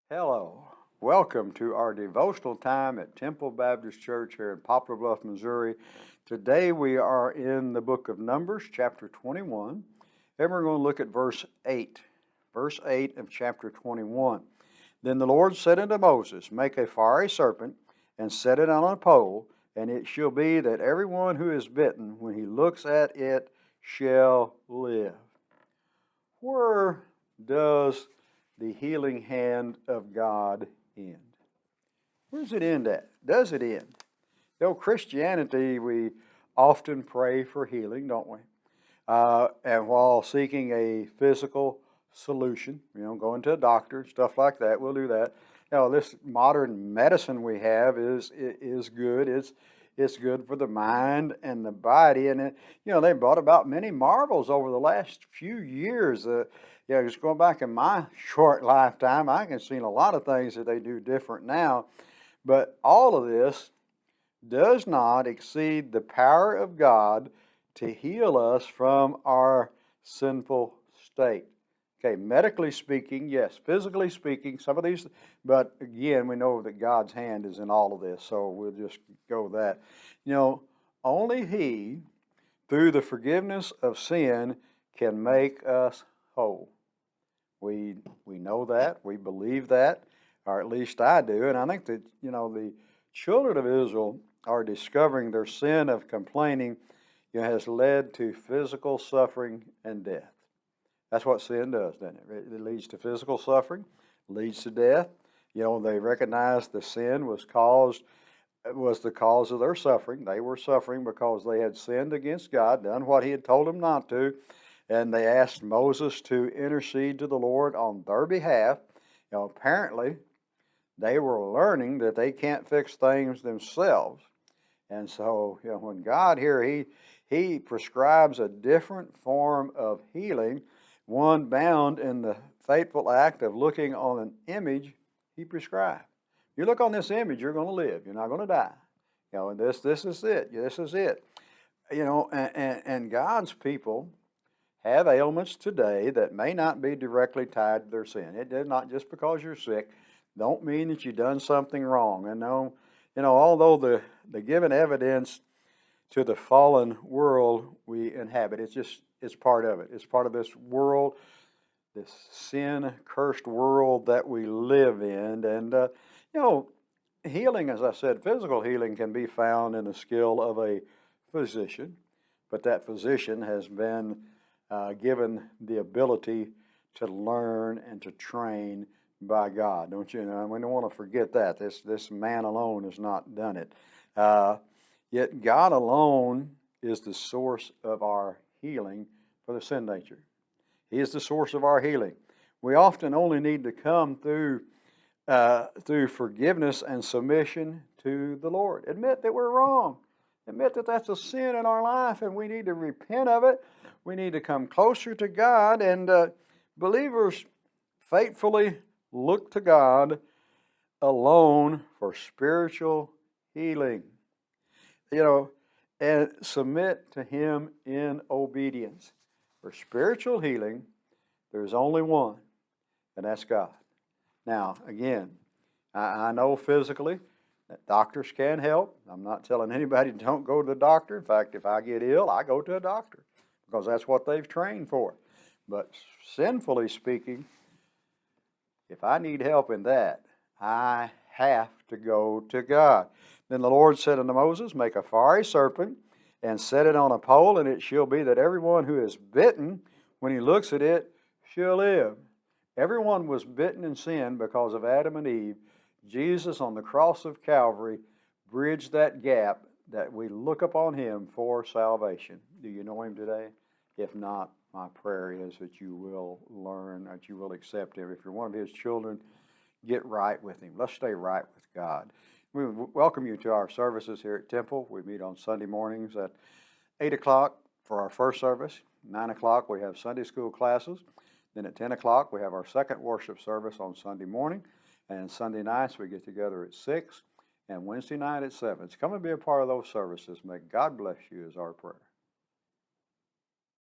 Hello. Welcome to our devotional time at Temple Baptist Church here in Poplar, Bluff, Missouri. Today we are in the book of Numbers, chapter 21, and we're going to look at verse 8. Verse 8 of chapter 21. Then the Lord said unto Moses, Make a fiery serpent, and set it on a pole, and it shall be that everyone who is bitten, when he looks at it, shall live. Where does the healing hand of God end? Where does it end at? Does it end? You know, Christianity, we often pray for healing, don't we? And while seeking a physical solution, going to a doctor, stuff like that, we'll do that. This modern medicine we have is good. It's good for the mind and the body, and they brought about many marvels over the last few years. Just going back in my short lifetime, I can see a lot of things that they do different now, but all of this does not exceed the power of God to heal us from our sinful state. Okay, medically speaking, yes. Physically speaking, some of these, but again, we know that God's hand is in all of this, so we'll just go with that. Only He, through the forgiveness of sin, can make us whole. We know that, we believe that, or at least I do, and I think that, the children of Israel are discovering their sin of complaining has led to physical suffering and death. That's what sin does, doesn't it? It leads to physical suffering, leads to death. They recognized the sin was the cause of their suffering. They were suffering because they had sinned against God, done what He had told them not to, and they asked Moses to intercede to the Lord on their behalf. Apparently, they were learning that they can't fix things themselves. And so, when God here, He prescribes a different form of healing, one bound in the fateful act of looking on an image He prescribed. You look on this image, you're going to live. You're not going to die. And this is it. This is it. And God's people have ailments today that may not be directly tied to their sin. It does not, just because you're sick, don't mean that you've done something wrong. And although the given evidence to the fallen world we inhabit, it's part of it. It's part of this world, this sin-cursed world that we live in. And, healing, as I said, physical healing can be found in the skill of a physician, but that physician has been given the ability to learn and to train by God. Don't you know? We don't want to forget that. This man alone has not done it. Yet God alone is the source of our healing for the sin nature. He is the source of our healing. We often only need to come through forgiveness and submission to the Lord. Admit that we're wrong. Admit that that's a sin in our life, and we need to repent of it. We need to come closer to God, and believers faithfully look to God alone for spiritual healing. And submit to Him in obedience. For spiritual healing, there's only one, and that's God. Now, again, I know physically that doctors can help. I'm not telling anybody don't go to the doctor. In fact, if I get ill, I go to a doctor because that's what they've trained for. But sinfully speaking, if I need help in that, I have to go to God. Then the Lord said unto Moses, Make a fiery serpent, and set it on a pole, and it shall be that everyone who is bitten, when he looks at it, shall live. Everyone was bitten in sin because of Adam and Eve. Jesus on the cross of Calvary bridged that gap that we look upon Him for salvation. Do you know Him today? If not, my prayer is that you will learn, that you will accept Him. If you're one of His children, get right with Him. Let's stay right with God. We welcome you to our services here at Temple. We meet on Sunday mornings at 8 o'clock for our first service. 9 o'clock we have Sunday school classes. Then at 10 o'clock we have our second worship service on Sunday morning. And Sunday nights we get together at 6. And Wednesday night at 7. So come and be a part of those services. May God bless you is our prayer.